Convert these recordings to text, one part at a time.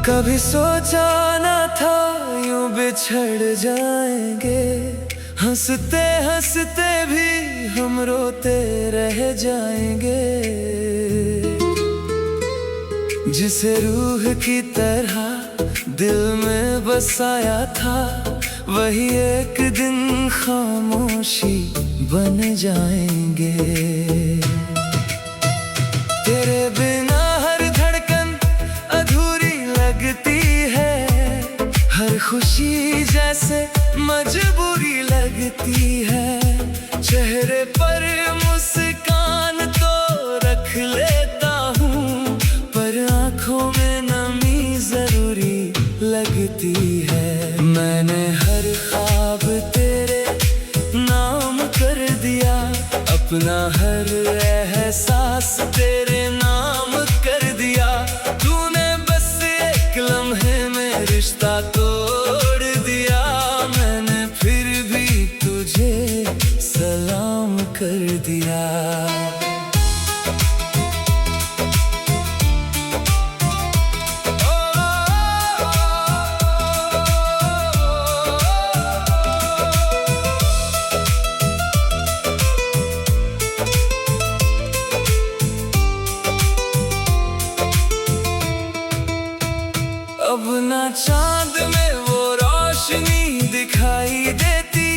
कभी सोचा न था यूं बिछड़ जाएंगे, हंसते हंसते भी हम रोते रह जाएंगे। जिसे रूह की तरह दिल में बसाया था, वही एक दिन खामोशी बन जाएंगे। तेरे बिना हर धड़कन अधूरी लगती है, हर खुशी जैसे मजबूरी लगती है। चेहरे पर मुस्कान तो रख लेता हूँ, पर आँखों में नमी जरूरी लगती है। मैंने हर ख्वाब तेरे नाम कर दिया, अपना हर एहसास तेरे नाम कर दिया। तूने बस एक लम्हे में रिश्ता तोड़ दिया, मैंने फिर भी तुझे सलाम कर दिया। अब ना चांद में वो रोशनी दिखाई देती,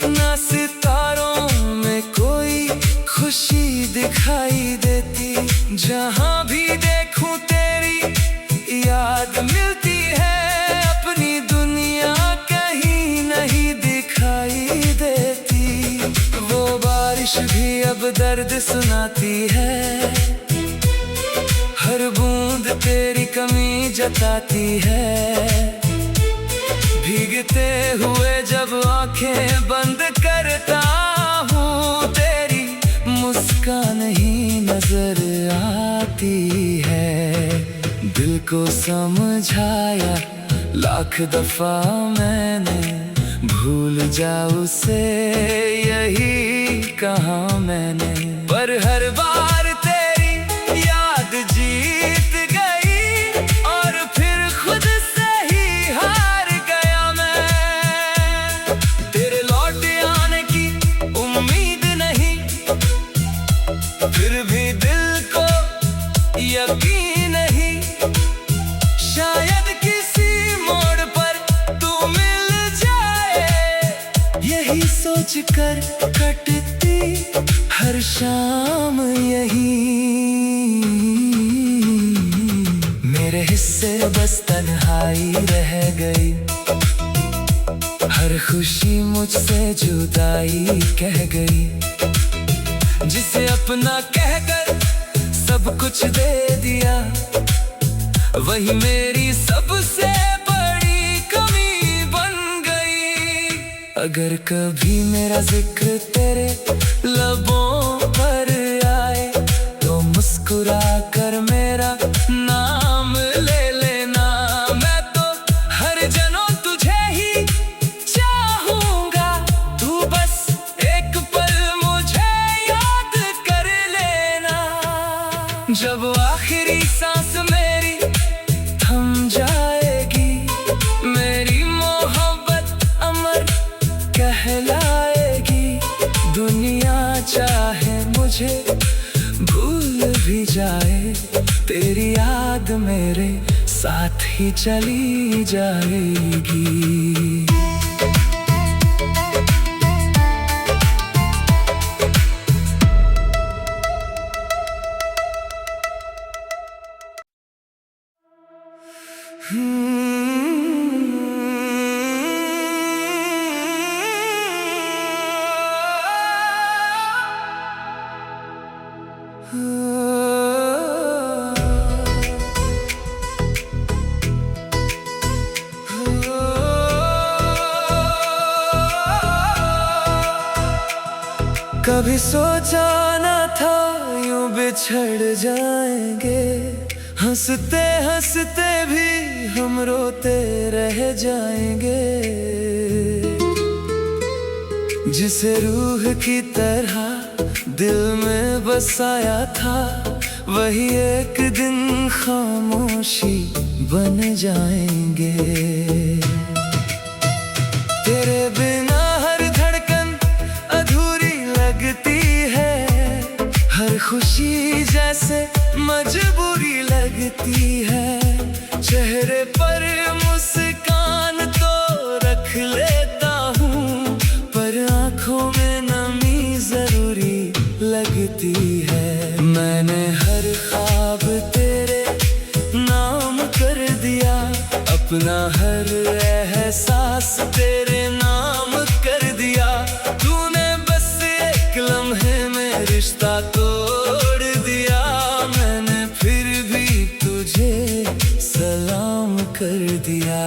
ना सितारों में कोई खुशी दिखाई देती। जहाँ भी देखूं तेरी याद मिलती है, अपनी दुनिया कहीं नहीं दिखाई देती। वो बारिश भी अब दर्द सुनाती है, हर बूंद तेरी कमी जताती है। भीगते हुए जब आंखें बंद करता हूँ, तेरी मुस्कान ही नजर आती है। दिल को समझाया लाख दफा मैंने, भूल जा उसे यही कहा मैंने। पर हर बार तेरी याद जीत गई, और फिर खुद से ही हार गया मैं। तेरे लौट आने की उम्मीद नहीं, फिर भी दिल को यकीन नहीं। शायद किसी मोड़ पर तू मिल जाए, यही सोच कर कटती हर शाम यही। मेरे हिस्से बस तन्हाई रह गई, हर खुशी मुझसे जुदाई कह गई। जिसे अपना कहकर सब कुछ दे दिया, वही मेरी सबसे बड़ी कमी बन गई। अगर कभी मेरा जिक्र तेरे लबों पर आए, तो मुस्कुरा कर मेरा नाम ले लेना। मैं तो हर जनों तुझे ही चाहूंगा, तू बस एक पल मुझे याद कर लेना। जब आखिरी सांस मेरी थम जाएगी, मेरी मोहब्बत अमर कहलाएगी। दुनिया चाहे मुझे भूल भी जाए, तेरी याद मेरे साथ ही चली जाएगी। कभी सोचा न था यूं बिछड़ जाएंगे, हंसते हंसते भी हम रोते रह जाएंगे। जिसे रूह की तरह दिल में बसाया था, वही एक दिन खामोशी बन जाएंगे। तेरे बिना हर धड़कन अधूरी लगती है, हर खुशी जैसे मजबूरी लगती है। चेहरे पर मुस्कान तो रख लेता हूँ, पर आँखों में नमी जरूरी लगती है। मैंने हर ख्वाब तेरे नाम कर दिया, अपना हर एहसास तेरे नाम कर दिया। तूने बस एक लम्हे में रिश्ता तोड़ दिया, मैंने फिर भी तुझे सलाम कर दिया।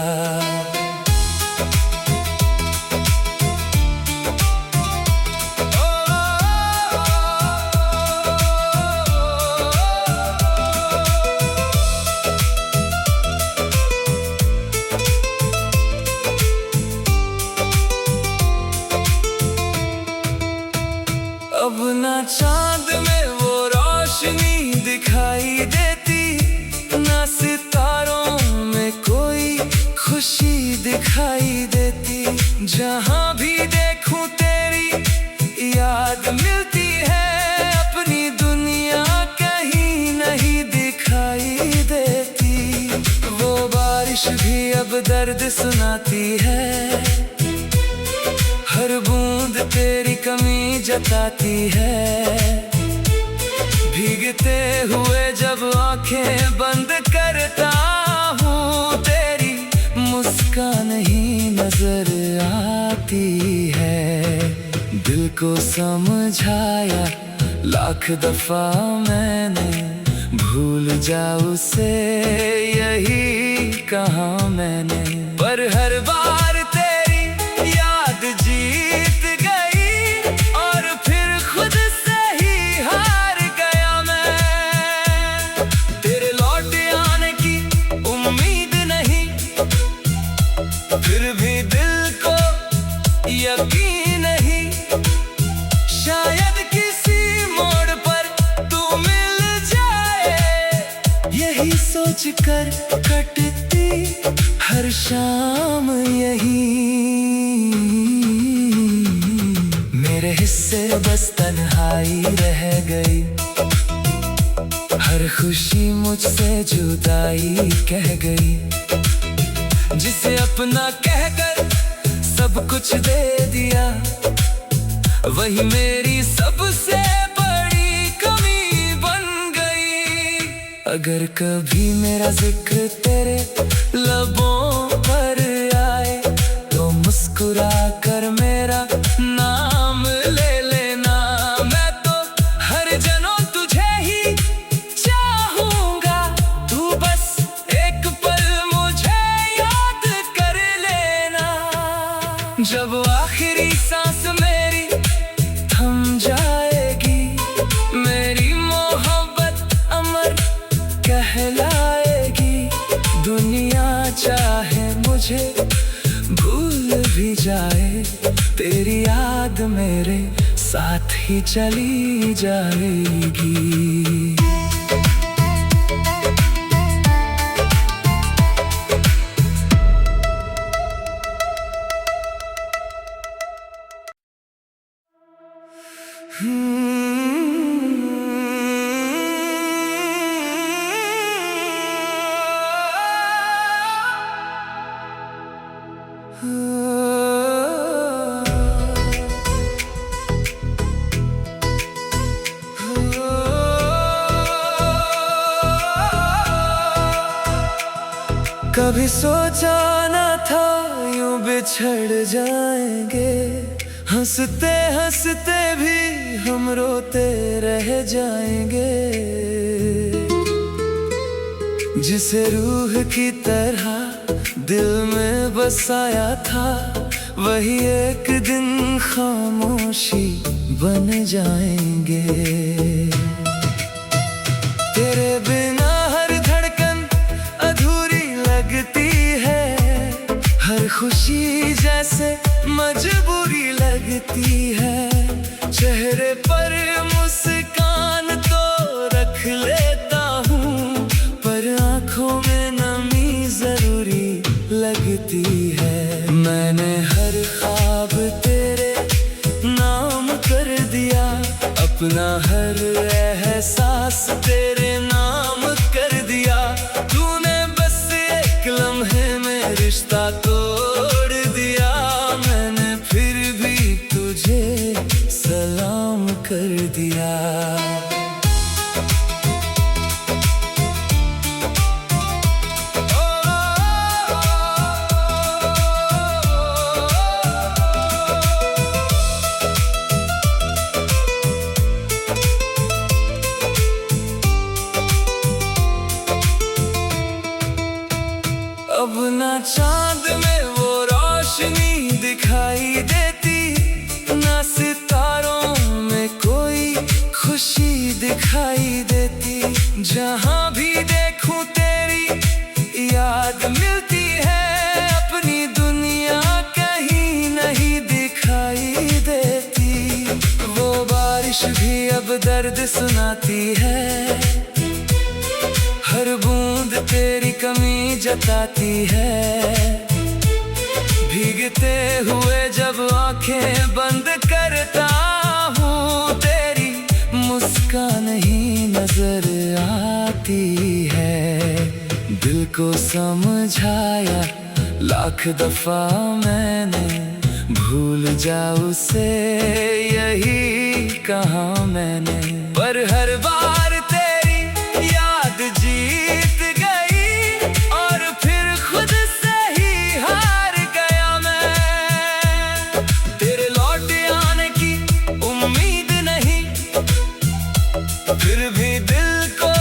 अब ना चांद में वो रोशनी दिखाई देती, ना सितारों में कोई खुशी दिखाई देती। जहाँ भी देखूं तेरी याद मिलती है, अपनी दुनिया कहीं नहीं दिखाई देती। वो बारिश भी अब दर्द सुनाती है, हर बूंद तेरी कमी जताती है। भीगते हुए जब आंखें बंद करता हूँ, तेरी मुस्कान ही नजर आती है। दिल को समझाया लाख दफा मैंने, भूल जाऊं से यही कहा मैंने। पर हर बार तेरी याद जीत गई, और फिर खुद से ही हार गया मैं। तेरे लौट आने की उम्मीद नहीं, फिर भी दिल को यकीन नहीं। शायद किसी मोड़ पर तू मिल जाए, यही सोच कर कटती हर शाम यही। मेरे हिस्से बस तन्हाई रह गई, हर खुशी मुझसे जुदाई कह गई। जिसे अपना कहकर सब कुछ दे दिया, वही मेरी सबसे बड़ी कमी बन गई। अगर कभी मेरा जिक्र तेरे लबों पर आए, तो मुस्कुरा कर मेरा नाम ले लेना। मैं तो हर जन्म तुझे ही चाहूंगा, तू बस एक पल मुझे याद कर लेना। जब आखिरी सांस मेरी थम जाएगी, मेरी मोहब्बत अमर कहलाएगी। दुनिया चाहे मुझे भूल भी जाए, तेरी याद मेरे साथ ही चली जाएगी। कभी सोचा न था यूं बिछड़ जाएंगे, हंसते हंसते भी हम रोते रह जाएंगे। जिसे रूह की तरह दिल में बसाया था, वही एक दिन खामोशी बन जाएंगे। तेरे बिना हर धड़कन अधूरी लगती है, हर खुशी जैसे मजबूरी लगती है। चेहरे पर मुस्कान तो रख लेता हूँ, पर आँखों में नमी जरूरी लगती है। मैंने हर ख्वाब तेरे नाम कर दिया, अपना हर एहसास तेरे नाम कर दिया। तूने बस एक लम्हे में रिश्ता तोड़ दिया, मैंने फिर भी तुझे सलाम कर दिया। अब ना चांद में वो रोशनी दिखाई देती, ना सितारों में कोई खुशी दिखाई देती। जहाँ भी देखूं तेरी याद मिलती है, अपनी दुनिया कहीं नहीं दिखाई देती। वो बारिश भी अब दर्द सुनाती है, हर बूंद तेरी कमी जताती है। भीगते हुए जब आंखें बंद करता हूँ, तेरी मुस्कान ही नजर आती है। दिल को समझाया लाख दफा मैंने, भूल जा उसे यही कहा मैंने। पर हर बार जीत गई और फिर खुद से ही हार गया मैं। तेरे लौट आने की उम्मीद नहीं, फिर भी दिल को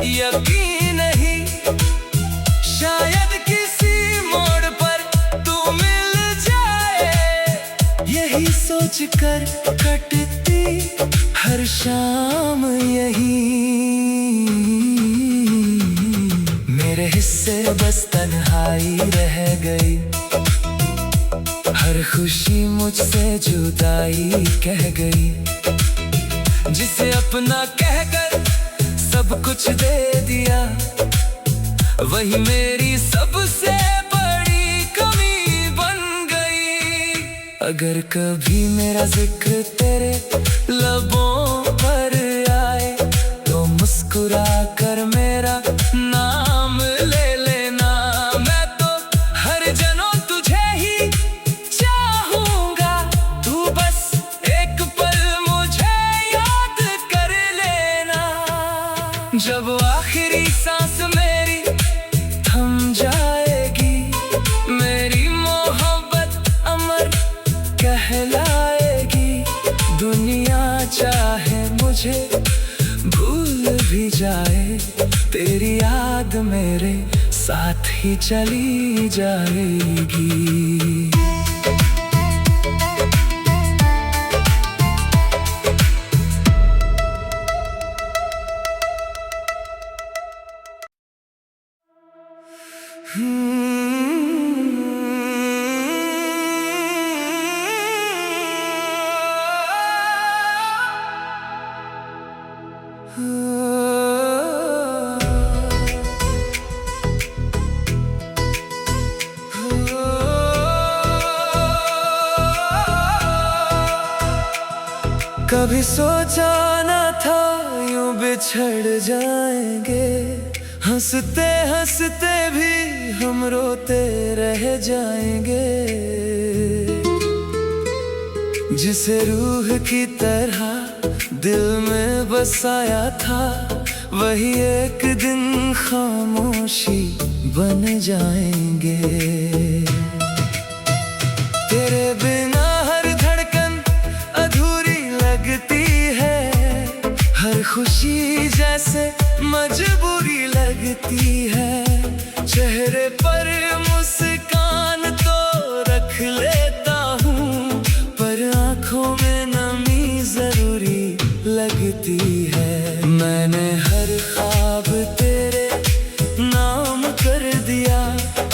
यकीन नहीं। शायद किसी मोड़ पर तू मिल जाए, यही सोच कर कटती हर शाम यही। मेरे हिस्से बस तन्हाई रह गई, हर खुशी मुझसे जुदाई कह गई। जिसे अपना कहकर सब कुछ दे दिया, वही मेरी सबसे बड़ी कमी बन गई। अगर कभी मेरा जिक्र तेरे लबों पर आए, तो मुस्कुरा कर मेरा नाम ले लेना। मैं तो हर जन्म तुझे ही चाहूंगा, तू बस एक पल मुझे याद कर लेना। जब आखिरी सांस मेरी थम जाएगी, मेरी मोहब्बत अमर कहलाएगी। दुनिया चाहे मुझे भूल भी जाए, तेरी याद मेरे साथ ही चली जाएगी। कभी सोचा न था यूं बिछड़ जाएंगे, हंसते हंसते भी हम रोते रह जाएंगे। जिसे रूह की तरह दिल में बसाया था, वही एक दिन खामोशी बन जाएंगे। तेरे बिना हर धड़कन अधूरी लगती है, हर खुशी जैसे मजबूरी लगती है। चेहरे पर मुस्कान तो रख लेते आँखों में नमी जरूरी लगती है। मैंने हर ख्वाब तेरे नाम कर दिया,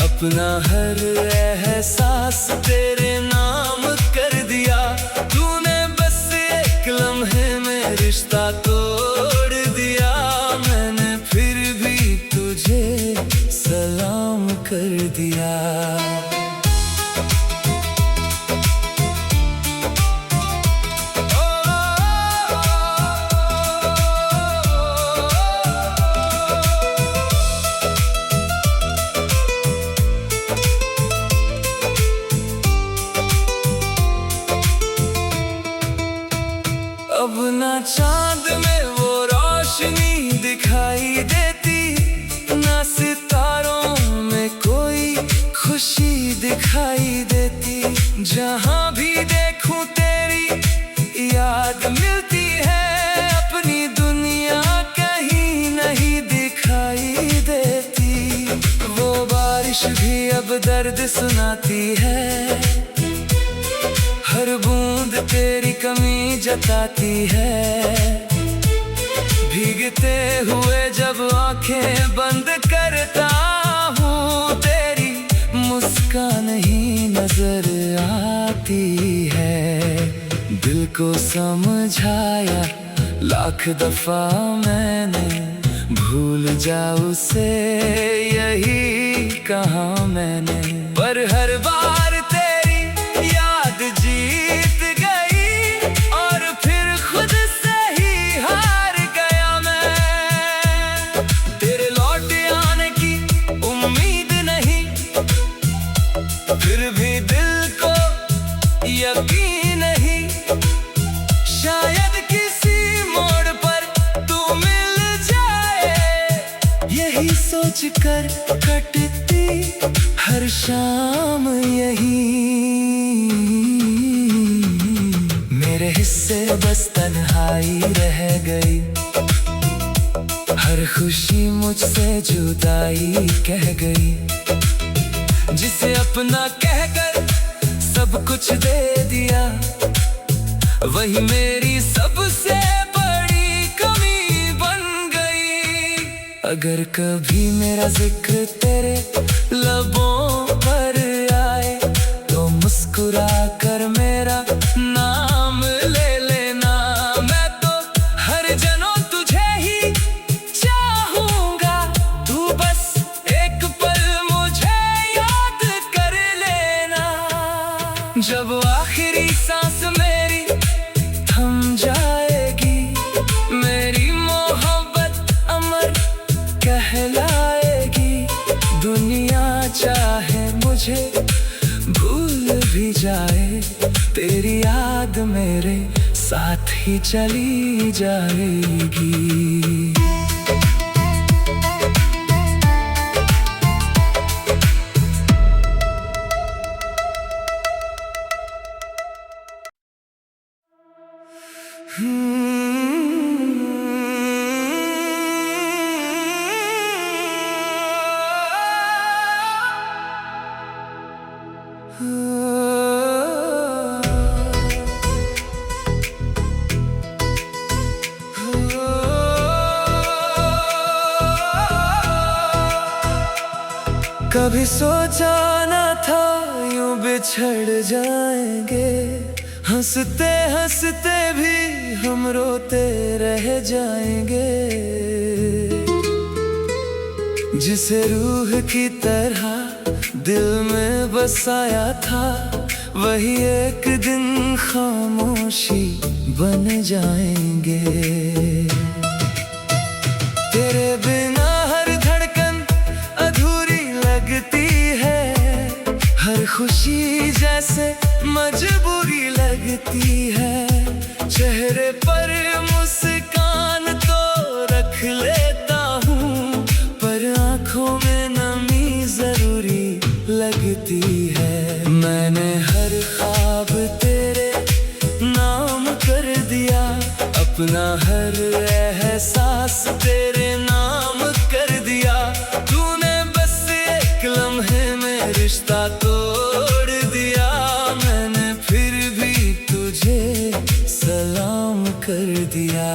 अपना हर एहसास तेरे नाम कर दिया। तूने बस एक लम्हे में रिश्ता तोड़ दिया, मैंने फिर भी तुझे सलाम कर दिया। अब ना चांद में वो रोशनी दिखाई देती, ना सितारों में कोई खुशी दिखाई देती। जहाँ भी देखूं तेरी याद मिलती है, अपनी दुनिया कहीं नहीं दिखाई देती। वो बारिश भी अब दर्द सुनाती है, हर बूंद तेरी कमी जताती है। भीगते हुए जब आंखें बंद करता हूँ, तेरी मुस्कान ही नजर आती है। दिल को समझाया लाख दफा मैंने, भूल जा उसे यही कहा मैंने। पर हर बार तेरी याद जीत गई और फिर खुद से ही हार गया मैं। तेरे लौट आने की उम्मीद नहीं, फिर भी दिल को यकीन नहीं। शायद किसी मोड़ पर तू मिल जाए, यही सोच कर कटती हर शाम यही। मेरे हिस्से बस तन्हाई रह गई, हर खुशी मुझसे जुदाई कह गई। जिसे अपना कहकर सब कुछ दे दिया, वही मेरी सबसे बड़ी कमी बन गई। अगर कभी मेरा जिक्र तेरे लबों पर आए, तो मुस्कुरा कर मेरा नाम ले लेना। मैं तो हर जनों तुझे ही चाहूंगा, तू बस एक पल मुझे याद कर लेना। जब आखिरी सांस मेरी थम जाएगी, मेरी मोहब्बत अमर कहलाएगी। दुनिया चाहे मुझे भूल भी जाए, तेरी याद मेरे साथ ही चली जाएगी। कभी सोचा ना था यूं बिछड़ जाएंगे, हंसते हंसते भी हम रोते रह जाएंगे। जिसे रूह की तरह दिल में बसाया था, वही एक दिन खामोशी बन जाएंगे। तेरे बिना हर धड़कन अधूरी लगती है, हर खुशी जैसे मजबूरी लगती है। चेहरे पर मुस्कान तो रख लेता हूँ, पर आँखों में नमी जरूरी लगती है। मैंने हर ख्वाब तेरे नाम कर दिया, अपना हर एहसास तेरे नाम कर दिया। तूने बस एक लम्हे में रिश्ता तोड़ दिया, मैंने फिर भी तुझे कर दिया।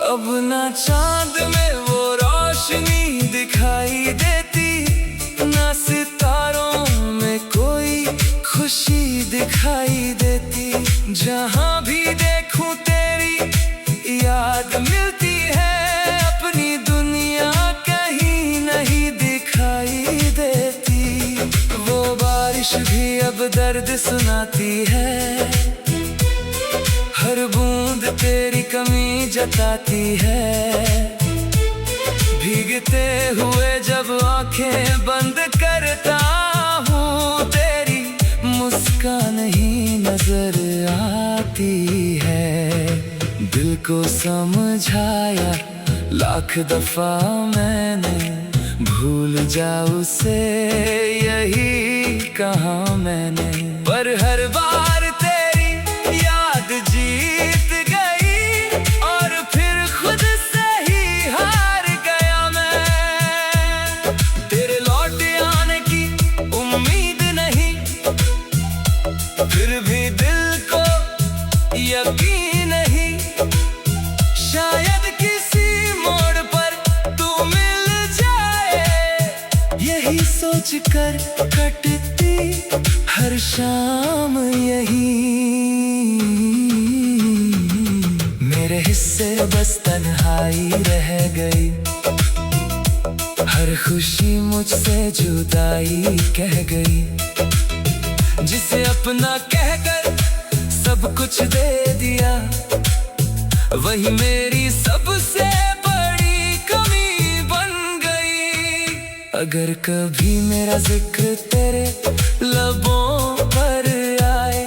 अब ना चांद में वो रोशनी दिखाई देती, ना सितारों में कोई खुशी दिखाई देती। जहाँ भी देखूं तेरी याद मिलती है, अपनी दुनिया कहीं नहीं दिखाई देती। वो बारिश भी अब दर्द सुनाती है, हर बूंद तेरी कमी जताती है। भीगते हुए जब आंखें बंद करता हूँ, तेरी मुस्कान ही नजर आती है। दिल को समझाया लाख दफा मैंने, भूल जा उसे यही कहा मैंने। पर हर बार तेरी याद जीत गई और फिर खुद से ही हार गया मैं। तेरे लौट आने की उम्मीद नहीं, फिर भी दिल को यकीन नहीं। शायद किसी मोड़ पर तू मिल जाए, यही सोच कर कटती हर शाम यही। मेरे हिस्से बस तन्हाई रह गई, हर खुशी मुझसे जुदाई कह गई। जिसे अपना कहकर सब कुछ दे दिया, वही मेरी सबसे बड़ी कमी बन गई। अगर कभी मेरा जिक्र तेरे लबों पर आए,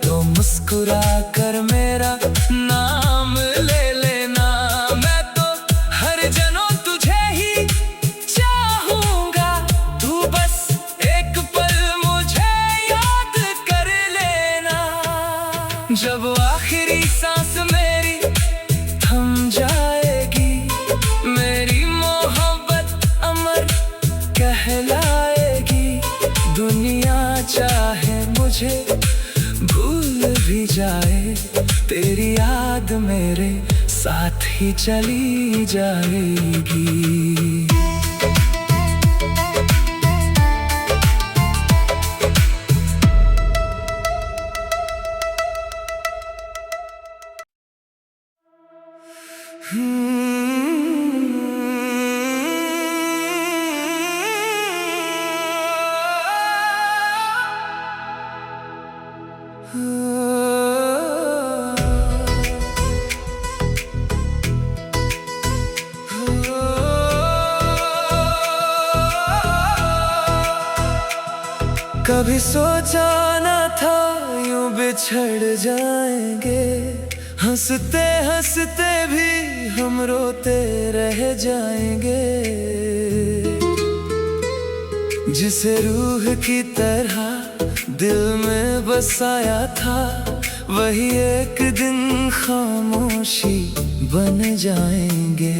तो मुस्कुरा कर मेरा नाम ले लेना। मैं तो हर जनों तुझे ही चाहूंगा, तू बस एक पल मुझे याद कर लेना। जब आखिरी सांस मेरी थम जाएगी, मेरी मोहब्बत अमर कहलाएगी। दुनिया चाहे मुझे भूल भी जाए, तेरी याद मेरे साथ ही चली जाएगी। कभी सोचा न था यूं बिछड़ जाएंगे, हंसते हंसते भी हम रोते रह जाएंगे। जिसे रूह की तरह दिल में बसाया था, वही एक दिन खामोशी बन जाएंगे।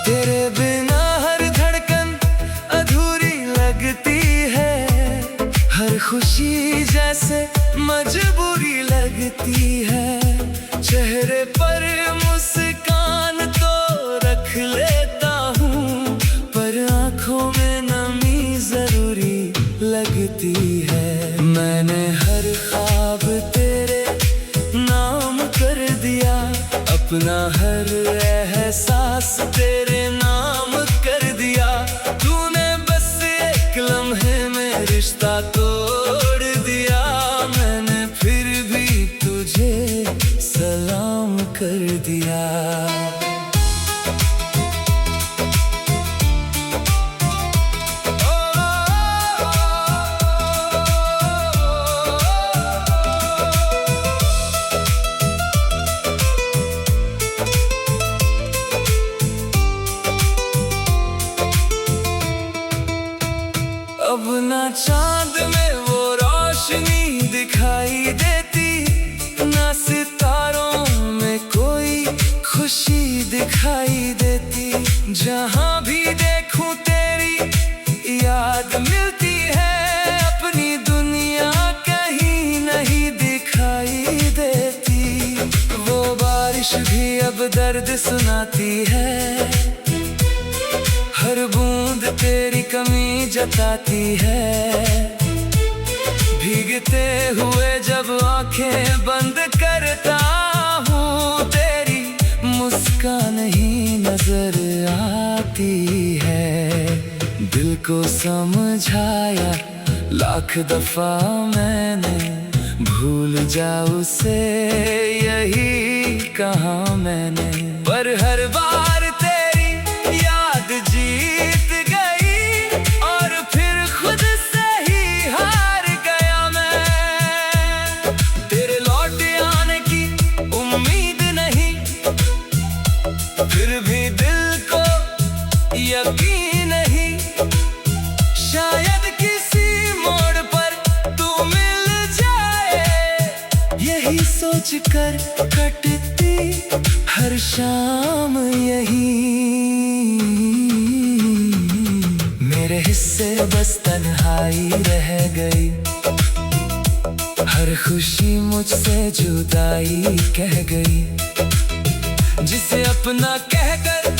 तेरे बिना हर धड़कन अधूरी लगती है, हर खुशी जैसे मजबूरी लगती है। चेहरे पर मुस्कान तो रख लेता हूँ, पर आँखों में नमी जरूरी लगती है। मैंने हर ख्वाब तेरे नाम कर दिया, अपना हर एहसास तेरे नाम कर दिया। तूने बस एक लम्हे में रिश्ता तोड़ दिया, मैंने फिर भी तुझे सलाम कर दिया। अब ना चांद में वो रोशनी दिखाई देती, ना सितारों में कोई खुशी दिखाई देती। जहाँ भी देखूं तेरी याद मिलती है, अपनी दुनिया कहीं नहीं दिखाई देती। वो बारिश भी अब दर्द सुनाती है, हर बूंद तेरी कमी जताती है। भीगते हुए जब आंखें बंद करता हूँ, तेरी मुस्कान ही नजर आती है। दिल को समझाया लाख दफा मैंने, भूल जा उसे यही कहा मैंने। पर हर बार तेरी याद जीत गई, और फिर खुद से ही हार गया मैं। तेरे लौट आने की उम्मीद नहीं, फिर भी दिल को यकीन नहीं। शायद किसी मोड़ पर तू मिल जाए, यही सोच कर कटती हर शाम यही। मेरे हिस्से बस तन्हाई रह गई, हर खुशी मुझसे जुदाई कह गई। जिसे अपना कहकर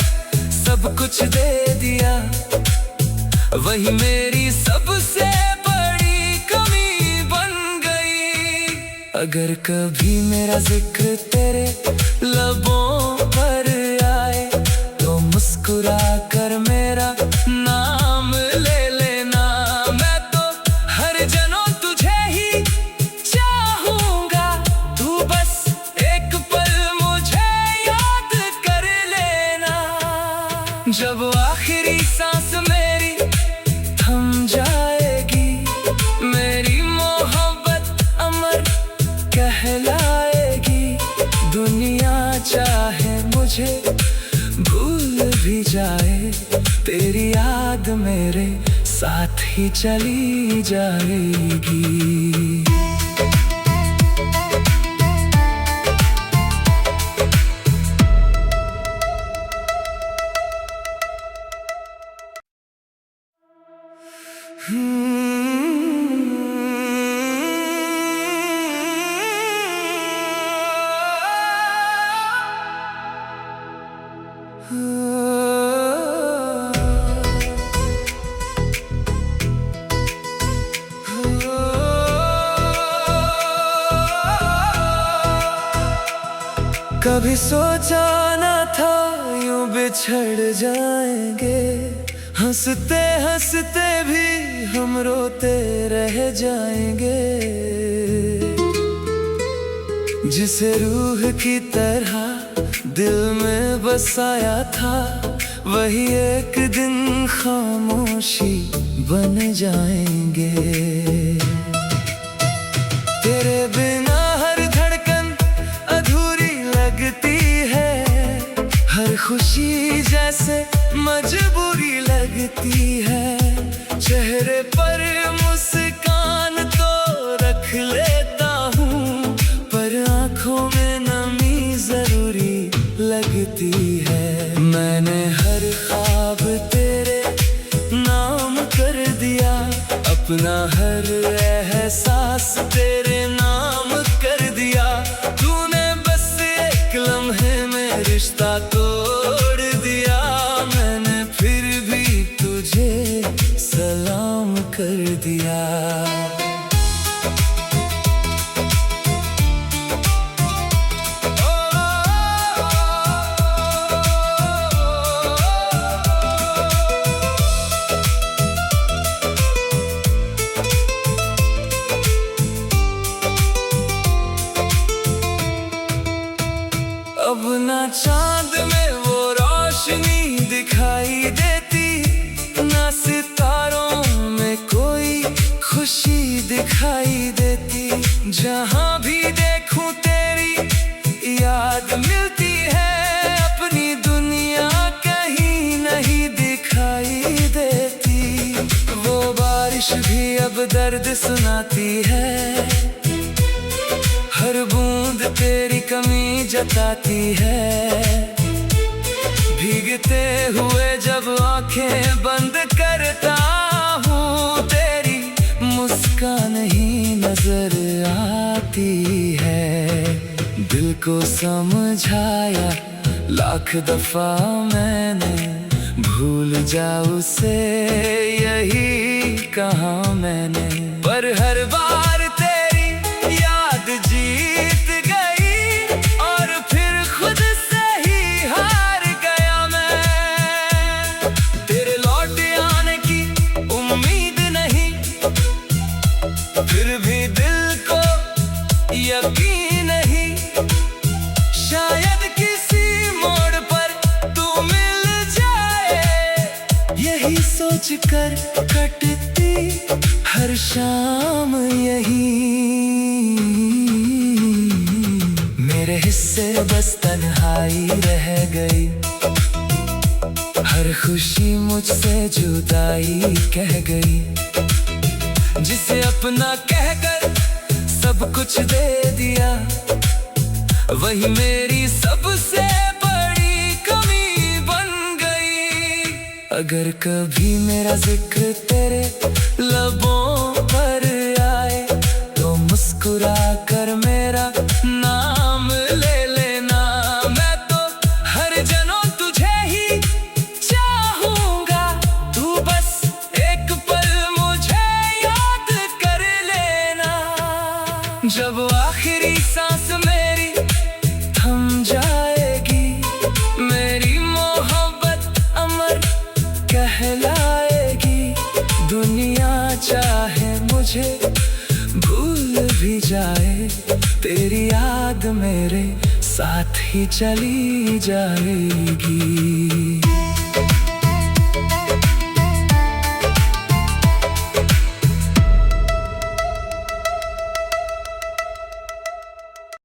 सब कुछ दे दिया, वही मेरी सबसे बड़ी कमी बन गई। अगर कभी मेरा जिक्र तेरे लबों पर आए, तो मुस्कुरा कर मेरा नाम ले लेना। मैं तो हर जन्म तुझे ही चाहूंगा, तू बस एक पल मुझे याद कर लेना। जब आखिरी सांस मेरी थम जाएगी, मेरी मोहब्बत अमर कहलाएगी। दुनिया चाहे मुझे भूल भी जाए, तेरी याद मेरे साथ ही चली जाएगी। कभी सोचा न था यूं बिछड़ जाएंगे, हंसते हंसते भी हम रोते रह जाएंगे। जिसे रूह की तरह दिल में बसाया था, वही एक दिन खामोशी बन जाएंगे। तेरे बिना हर धड़कन अधूरी लगती है, हर खुशी जैसे मजबूरी लगती है। चेहरे पर मुस्कान तो रख लेता हूँ, पर आँखों में नमी जरूरी लगती है। मैंने हर ख्वाब तेरे नाम कर दिया, अपना हर एहसास तेरे नाम कर दिया। तूने बस एक लम्हे में रिश्ता तोड़ दिया, मैंने फिर भी तुझे सलाम कर दिया। अब ना चांद में वो रोशनी दिखाई देती, ना सितारों में कोई खुशी दिखाई देती। जहाँ भी देखूं तेरी याद मिलती है, अपनी दुनिया कहीं नहीं दिखाई देती। वो बारिश बारिश भी अब दर्द सुनाती है, हर बूंद तेरी कमी जताती है। भीगते हुए जब आंखें बंद करता हूँ, तेरी मुस्कान ही नजर आती है। दिल को समझाया लाख दफा मैंने, भूल जा उसे यही कहा मैंने। पर हर बार तेरी याद जीत गई और फिर खुद से ही हार गया मैं। तेरे लौट आने की उम्मीद नहीं, फिर भी दिल को यकीन नहीं। शायद किसी मोड़ पर तू मिल जाए, यही सोच कर कटती हर शाम यही। मेरे हिस्से बस तन्हाई रह गई, हर खुशी मुझसे जुदाई कह गई। जिसे अपना कहकर सब कुछ दे दिया, वही मेरी सबसे बड़ी कमी बन गई। अगर कभी मेरा जिक्र तेरे लबों पर आए, तो मुस्कुरा कर मेरा नाम ले लेना। मैं तो हर जनों तुझे ही चाहूंगा, तू बस एक पल मुझे याद कर लेना। जब आखिरी सांस मेरी थम जाएगी, मेरी मोहब्बत अमर कहलाएगी। दुनिया चाहे मुझे भूल भी जाए, तेरी याद मेरे साथ ही चली जाएगी।